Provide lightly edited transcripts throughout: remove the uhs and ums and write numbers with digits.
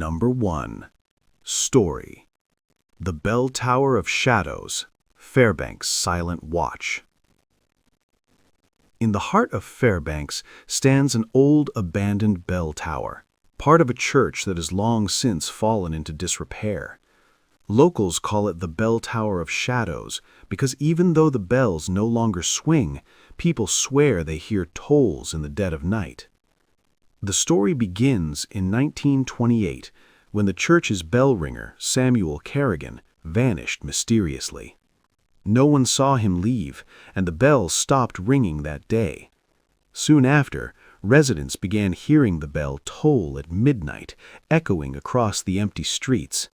Number 1. Story: The Bell Tower of Shadows, Fairbanks' Silent Watch. In the heart of Fairbanks stands an old abandoned bell tower, part of a church that has long since fallen into disrepair. Locals call it the Bell Tower of Shadows because even though the bells no longer swing, people swear they hear tolls in the dead of night. The story begins in 1928 when the church's bell ringer, Samuel Kerrigan, vanished mysteriously. No one saw him leave, and the bells stopped ringing that day. Soon after, residents began hearing the bell toll at midnight, echoing across the empty streets.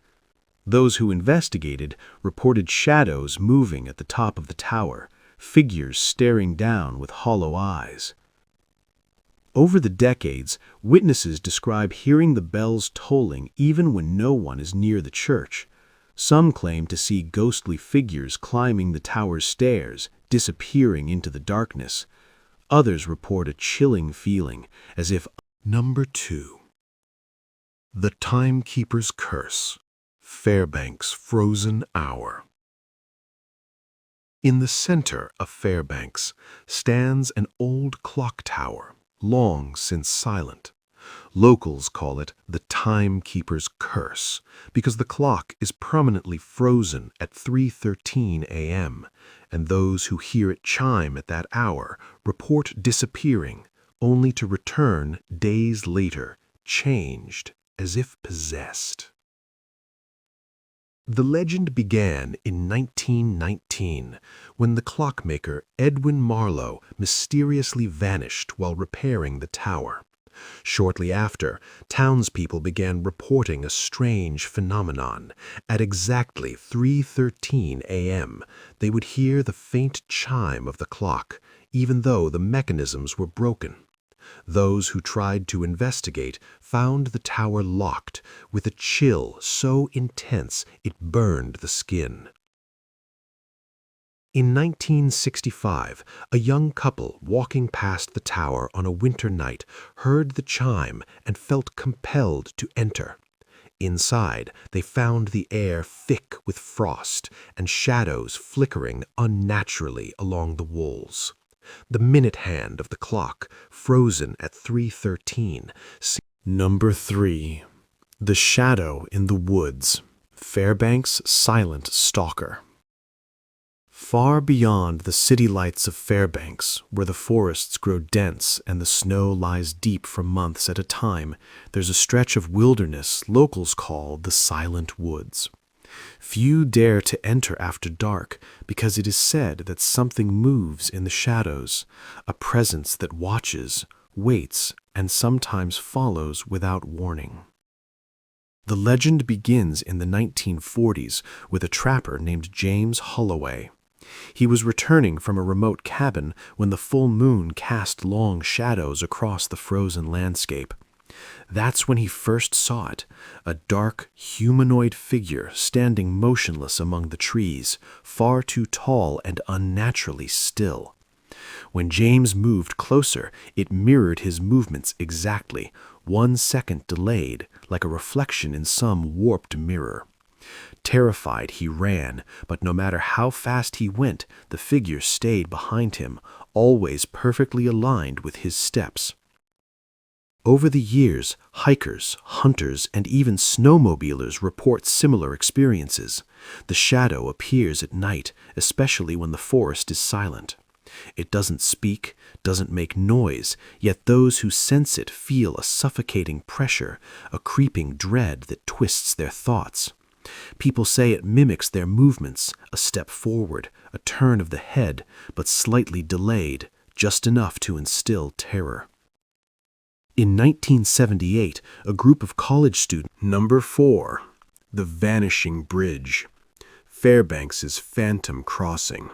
Those who investigated reported shadows moving at the top of the tower, figures staring down with hollow eyes. Over the decades, witnesses describe hearing the bells tolling even when no one is near the church. Some claim to see ghostly figures climbing the tower's stairs, disappearing into the darkness. Others report a chilling feeling, as if... Number 2. The Timekeeper's Curse, Fairbanks' Frozen Hour. In the center of Fairbanks stands an old clock tower, long since silent. Locals call it the Timekeeper's Curse because the clock is permanently frozen at 3:13 a.m., and those who hear it chime at that hour report disappearing, only to return days later, changed, as if possessed. The legend began in 1919 when the clockmaker Edwin Marlowe mysteriously vanished while repairing the tower. Shortly after, townspeople began reporting a strange phenomenon. At exactly 3:13 a.m., they would hear the faint chime of the clock, even though the mechanisms were broken. Those who tried to investigate found the tower locked, with a chill so intense it burned the skin. In 1965, a young couple walking past the tower on a winter night heard the chime and felt compelled to enter. Inside, they found the air thick with frost and shadows flickering unnaturally along the walls. The minute hand of the clock, frozen at 3:13. Number 3. The Shadow in the Woods, Fairbanks' Silent Stalker. Far beyond the city lights of Fairbanks, where the forests grow dense and the snow lies deep for months at a time, there's a stretch of wilderness locals call the Silent Woods. Few dare to enter after dark because it is said that something moves in the shadows, a presence that watches, waits, and sometimes follows without warning. The legend begins in the 1940s with a trapper named James Holloway. He was returning from a remote cabin when the full moon cast long shadows across the frozen landscape. That's when he first saw it, a dark, humanoid figure standing motionless among the trees, far too tall and unnaturally still. When James moved closer, it mirrored his movements exactly, 1 second delayed, like a reflection in some warped mirror. Terrified, he ran, but no matter how fast he went, the figure stayed behind him, always perfectly aligned with his steps. Over the years, hikers, hunters, and even snowmobilers report similar experiences. The shadow appears at night, especially when the forest is silent. It doesn't speak, doesn't make noise, yet those who sense it feel a suffocating pressure, a creeping dread that twists their thoughts. People say it mimics their movements, a step forward, a turn of the head, but slightly delayed, just enough to instill terror. In 1978, a group of college students... Number 4. The Vanishing Bridge, Fairbanks' Phantom Crossing.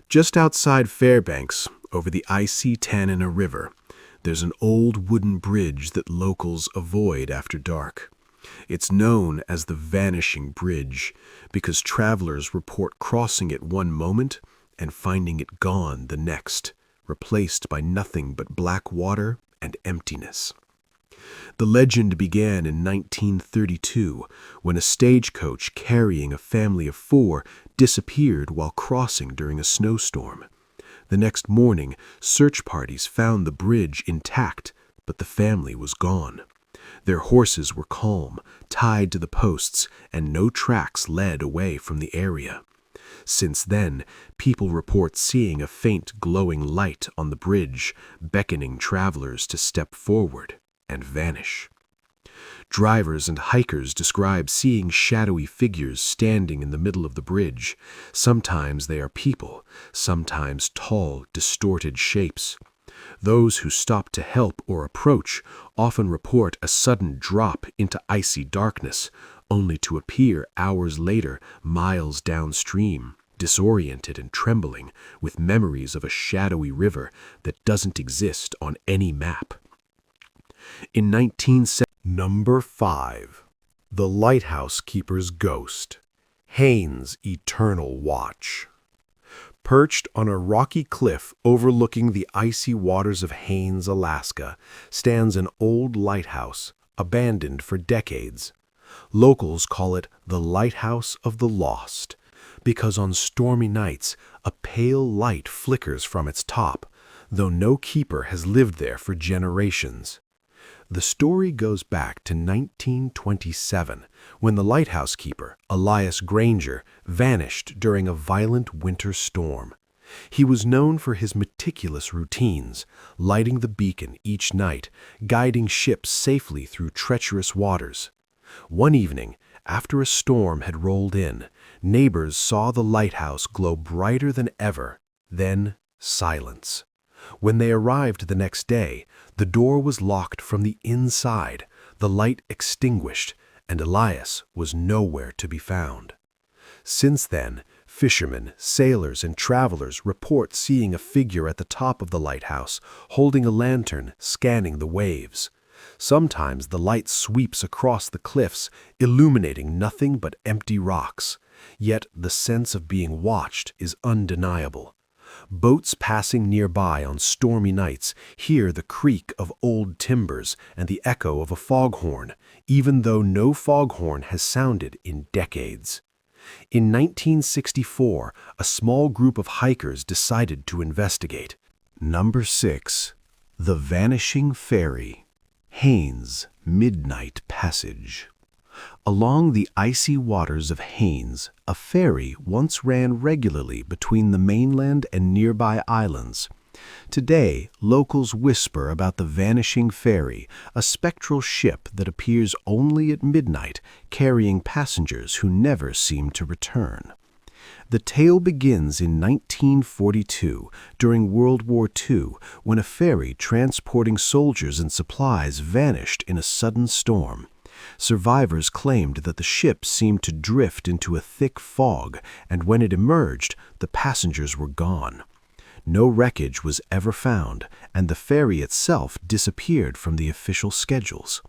Just outside Fairbanks, over the IC-10 in a river, there's an old wooden bridge that locals avoid after dark. It's known as the Vanishing Bridge because travelers report crossing it one moment and finding it gone the next, replaced by nothing but black water and emptiness. The legend began in 1932 when a stagecoach carrying a family of 4 disappeared while crossing during a snowstorm. The next morning, search parties found the bridge intact, but the family was gone. Their horses were calm, tied to the posts, and no tracks led away from the area. Since then, people report seeing a faint glowing light on the bridge, beckoning travelers to step forward and vanish. Drivers and hikers describe seeing shadowy figures standing in the middle of the bridge. Sometimes they are people, sometimes tall, distorted shapes. Those who stop to help or approach often report a sudden drop into icy darkness, only to appear hours later, miles downstream, disoriented and trembling, with memories of a shadowy river that doesn't exist on any map. In 1970, Number 5. The Lighthouse Keeper's Ghost. Haynes' Eternal Watch. Perched on a rocky cliff overlooking the icy waters of Haynes, Alaska, stands an old lighthouse, abandoned for decades. Locals call it the Lighthouse of the Lost, because on stormy nights a pale light flickers from its top, though no keeper has lived there for generations. The story goes back to 1927, when the lighthouse keeper, Elias Granger, vanished during a violent winter storm. He was known for his meticulous routines, lighting the beacon each night, guiding ships safely through treacherous waters. One evening, after a storm had rolled in, neighbors saw the lighthouse glow brighter than ever, then silence. When they arrived the next day, the door was locked from the inside, the light extinguished, and Elias was nowhere to be found. Since then, fishermen, sailors, and travelers report seeing a figure at the top of the lighthouse, holding a lantern, scanning the waves. Sometimes the light sweeps across the cliffs, illuminating nothing but empty rocks. Yet the sense of being watched is undeniable. Boats passing nearby on stormy nights hear the creak of old timbers and the echo of a foghorn, even though no foghorn has sounded in decades. In 1964, a small group of hikers decided to investigate. Number 6. The Vanishing Ferry. Haynes' Midnight Passage. Along the icy waters of Haynes, a ferry once ran regularly between the mainland and nearby islands. Today, locals whisper about the vanishing ferry, a spectral ship that appears only at midnight, carrying passengers who never seem to return. The tale begins in 1942, during World War II, when a ferry transporting soldiers and supplies vanished in a sudden storm. Survivors claimed that the ship seemed to drift into a thick fog, and when it emerged, the passengers were gone. No wreckage was ever found, and the ferry itself disappeared from the official schedules.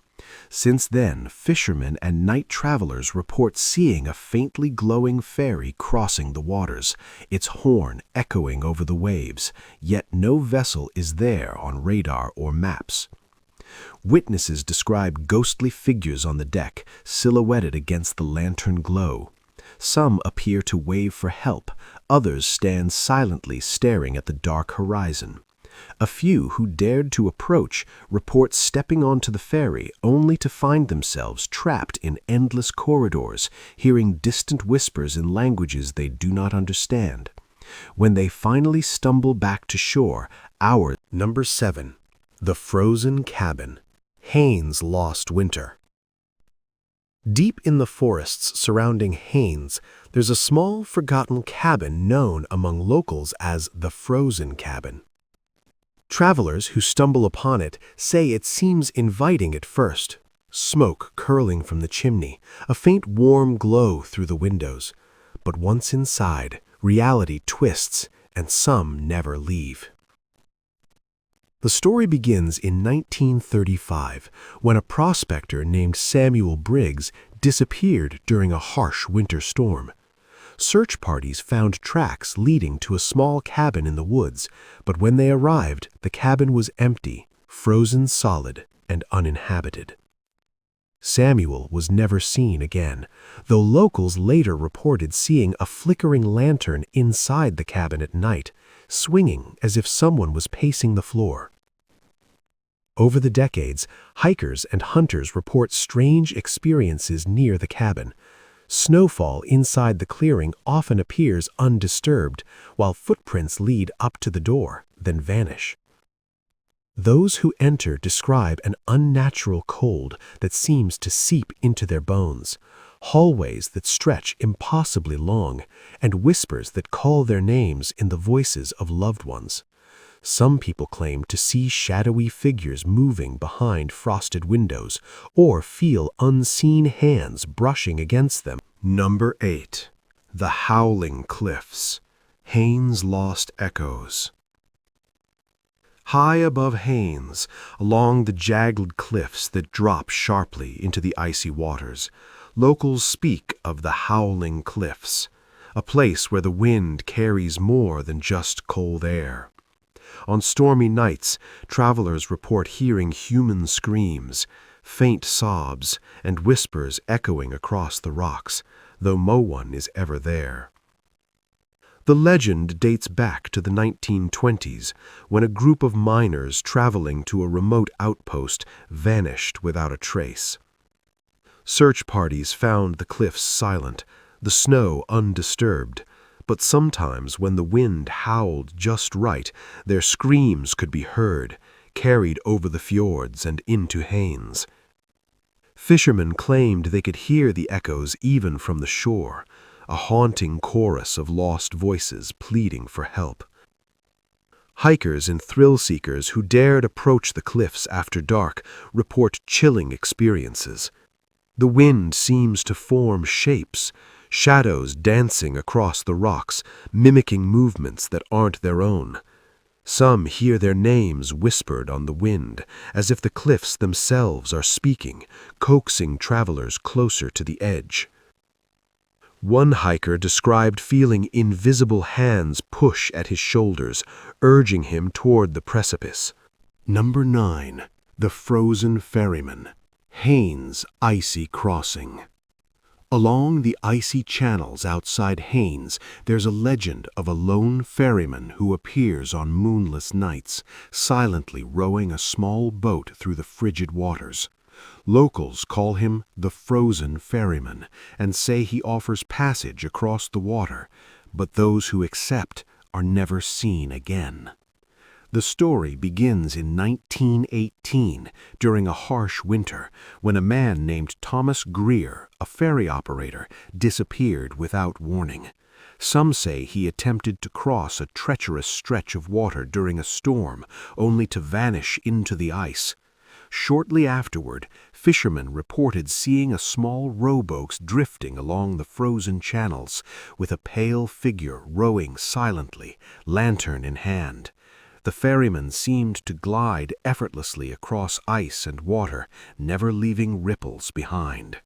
Since then, fishermen and night travelers report seeing a faintly glowing ferry crossing the waters, its horn echoing over the waves, yet no vessel is there on radar or maps. Witnesses describe ghostly figures on the deck, silhouetted against the lantern glow. Some appear to wave for help, others stand silently staring at the dark horizon. A few who dared to approach report stepping onto the ferry only to find themselves trapped in endless corridors, hearing distant whispers in languages they do not understand. When they finally stumble back to shore, Number 7. The Frozen Cabin. Haynes' Lost Winter. Deep in the forests surrounding Haynes, there's a small, forgotten cabin known among locals as the Frozen Cabin. Travelers who stumble upon it say it seems inviting at first. Smoke curling from the chimney, a faint warm glow through the windows. But once inside, reality twists, and some never leave. The story begins in 1935, when a prospector named Samuel Briggs disappeared during a harsh winter storm. Search parties found tracks leading to a small cabin in the woods, but when they arrived, the cabin was empty, frozen solid, and uninhabited. Samuel was never seen again, though locals later reported seeing a flickering lantern inside the cabin at night, swinging as if someone was pacing the floor. Over the decades, hikers and hunters report strange experiences near the cabin. Snowfall inside the clearing often appears undisturbed, while footprints lead up to the door, then vanish. Those who enter describe an unnatural cold that seems to seep into their bones, hallways that stretch impossibly long, and whispers that call their names in the voices of loved ones. Some people claim to see shadowy figures moving behind frosted windows or feel unseen hands brushing against them. Number 8. The Howling Cliffs, Haines' Lost Echoes. High above Haines, along the jagged cliffs that drop sharply into the icy waters, locals speak of the Howling Cliffs, a place where the wind carries more than just cold air. On stormy nights, travelers report hearing human screams, faint sobs, and whispers echoing across the rocks, though no one is ever there. The legend dates back to the 1920s, when a group of miners traveling to a remote outpost vanished without a trace. Search parties found the cliffs silent, the snow undisturbed, but sometimes when the wind howled just right, their screams could be heard, carried over the fjords and into Haines. Fishermen claimed they could hear the echoes even from the shore, a haunting chorus of lost voices pleading for help. Hikers and thrill-seekers who dared approach the cliffs after dark report chilling experiences. The wind seems to form shapes, shadows dancing across the rocks, mimicking movements that aren't their own. Some hear their names whispered on the wind, as if the cliffs themselves are speaking, coaxing travelers closer to the edge. One hiker described feeling invisible hands push at his shoulders, urging him toward the precipice. Number 9. The Frozen Ferryman, Haines' Icy Crossing. Along the icy channels outside Haines, there's a legend of a lone ferryman who appears on moonless nights, silently rowing a small boat through the frigid waters. Locals call him the Frozen Ferryman and say he offers passage across the water, but those who accept are never seen again. The story begins in 1918 during a harsh winter when a man named Thomas Greer, a ferry operator, disappeared without warning. Some say he attempted to cross a treacherous stretch of water during a storm, only to vanish into the ice. Shortly afterward, fishermen reported seeing a small rowboat drifting along the frozen channels, with a pale figure rowing silently, lantern in hand. The ferryman seemed to glide effortlessly across ice and water, never leaving ripples behind.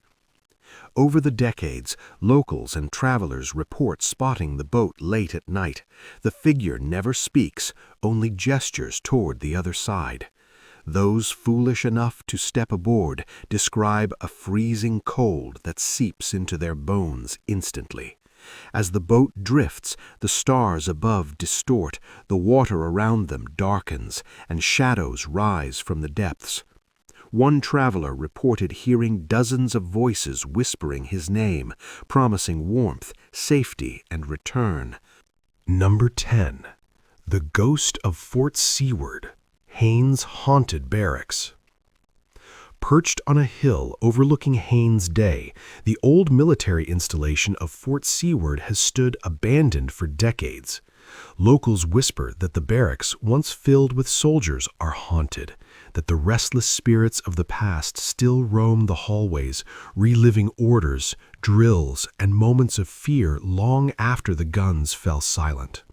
Over the decades, locals and travelers report spotting the boat late at night. The figure never speaks, only gestures toward the other side. Those foolish enough to step aboard describe a freezing cold that seeps into their bones instantly. As the boat drifts, the stars above distort, the water around them darkens, and shadows rise from the depths. One traveler reported hearing dozens of voices whispering his name, promising warmth, safety, and return. Number 10. The Ghost of Fort Seward, Haines' Haunted Barracks. Perched on a hill overlooking Haines Day, the old military installation of Fort Seward has stood abandoned for decades. Locals whisper that the barracks, once filled with soldiers, are haunted, that the restless spirits of the past still roam the hallways, reliving orders, drills, and moments of fear long after the guns fell silent.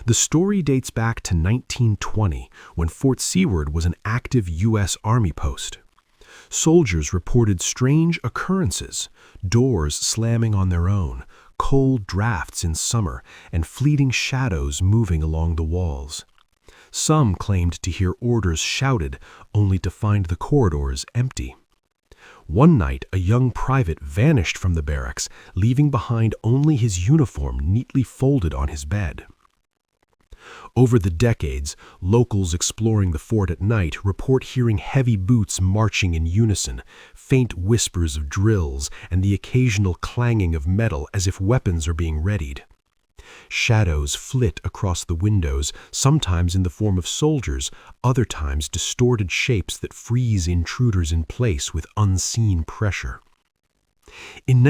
The story dates back to 1920, when Fort Seward was an active U.S. Army post. Soldiers reported strange occurrences, doors slamming on their own, cold drafts in summer, and fleeting shadows moving along the walls. Some claimed to hear orders shouted, only to find the corridors empty. One night, a young private vanished from the barracks, leaving behind only his uniform neatly folded on his bed. Over the decades, locals exploring the fort at night report hearing heavy boots marching in unison, faint whispers of drills, and the occasional clanging of metal as if weapons are being readied. Shadows flit across the windows, sometimes in the form of soldiers, other times distorted shapes that freeze intruders in place with unseen pressure. In